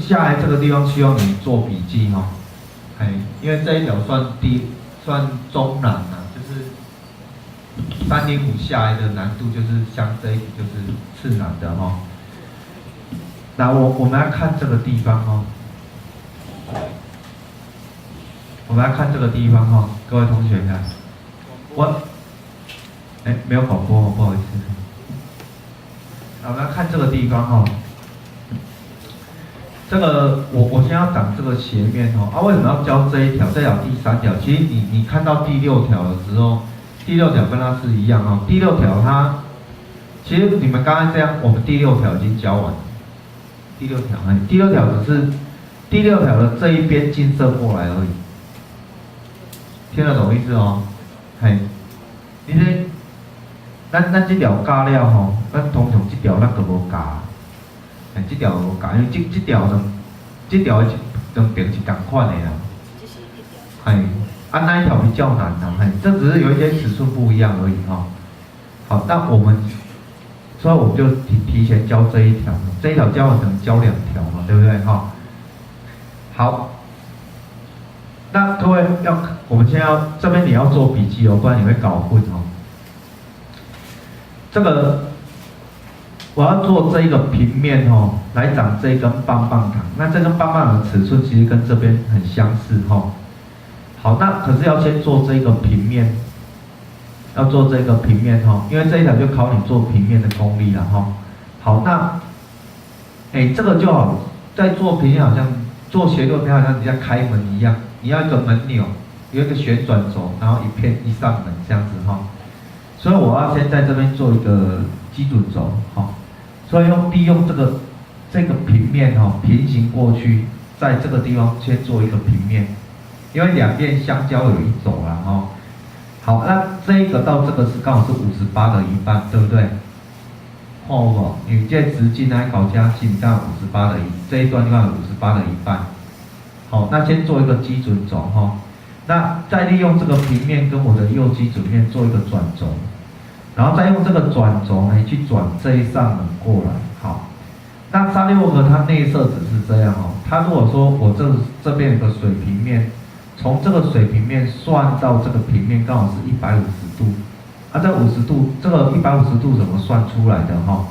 下来这个地方需要你做笔记哈、因为这一条算中难啊，就是305下来的难度就是像这一题就是次难的哈、那我们来看这个地方哦，我们来看这个地方哈、各位同学看，没有广播哦，不好意思。我们来看这个地方哈、这个我先要讲这个斜面哦，为什么要教这一条？这条第3条，其实你看到第6条的时候，第6条跟它是一样哦。第6条它，其实你们刚才这样，我们第6条已经教完了。第6条，第6条只是第6条的这一边近射过来而已，听得懂意思哦？你这，咱这条加了吼，咱通常这条咱就无加。这条无共，因为这条两边是同款的啦。这是一条。那一条比较难啦，这只是有一些尺寸不一样而已哈。好，那所以我们就提前教这一条，这一条教完可能教2条嘛，对不对哈？好，那各位我们现在这边你要做笔记哦，不然你会搞混哦。这个。我要做这一个平面哦，来长这根棒棒糖。那这根棒棒糖的尺寸其实跟这边很相似哈。好，那可是要先做这个平面，要做这个平面哈，因为这一条就考你做平面的功力了哈。好，那这个就好，在做平面好像做斜六边好像你在开门一样，你要一个门钮，有一个旋转轴，然后一扇门这样子哈。所以我要先在这边做一个基准轴哈。所以利用这个平面哈、平行过去，在这个地方先做一个平面，因为2边相交有一轴啦哈。好，那这一个到这个是刚好是58的1半，对不对？你这直径来搞加径，刚好58的这一段刚好58的1半。好，那先做一个基准轴哈。那再利用这个平面跟我的右基准面做一个转轴。然后再用这个转轴呢去转这一扇门过来，好。那365和它内设只是这样哦。它如果说我这边有个水平面，从这个水平面算到这个平面刚好是150度，这50度，这个150度怎么算出来的哈？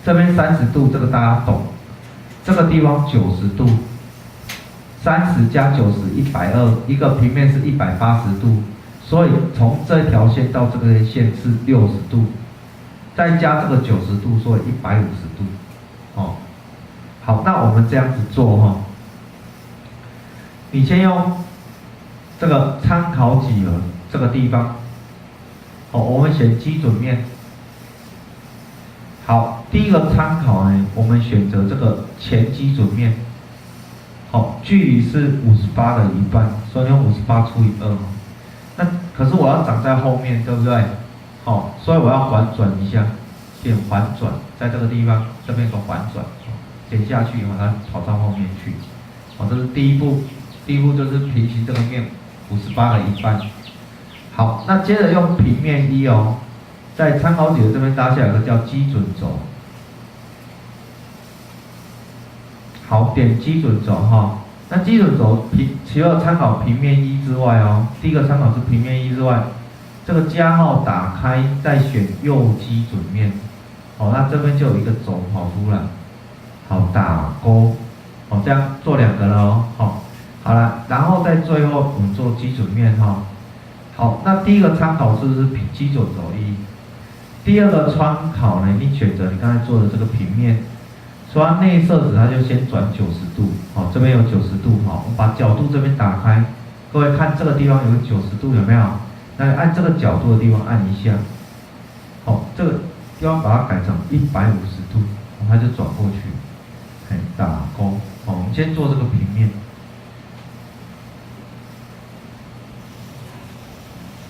这边30度，这个大家懂。这个地方90度，30加90 120，一个平面是180度。所以从这条线到这个线是60度，再加这个90度，所以150度，哦。好，那我们这样子做哈，你先用这个参考几何这个地方，我们选基准面。好，第一个参考呢，我们选择这个前基准面，距离是58的1半，所以用58除以2。那可是我要长在后面，对不对？所以我要缓转一下，点缓转，在这个地方这边有个缓转，点下去把它跑到后面去。这是第一步，第一步就是平行这个面58的1半。好，那接着用平面1哦，在参考几何这边搭下有个叫基准轴。好，点基准轴哈。那基准轴除了参考平面1之外哦，第一个参考是平面1之外，这个加号打开，再选右基准面，那这边就有一个轴跑出来，好，打勾，这样做2个了哦，好了，然后在最后我们做基准面哈，好，那第一个参考是不是基准轴1？第2个参考呢，你选择你刚才做的这个平面。所以它内设置它就先转90度，这边有90度，我们把角度这边打开，各位看这个地方有个90度有没有？那按这个角度的地方按一下，这个地方把它改成150度，它就转过去，打勾，我们先做这个平面。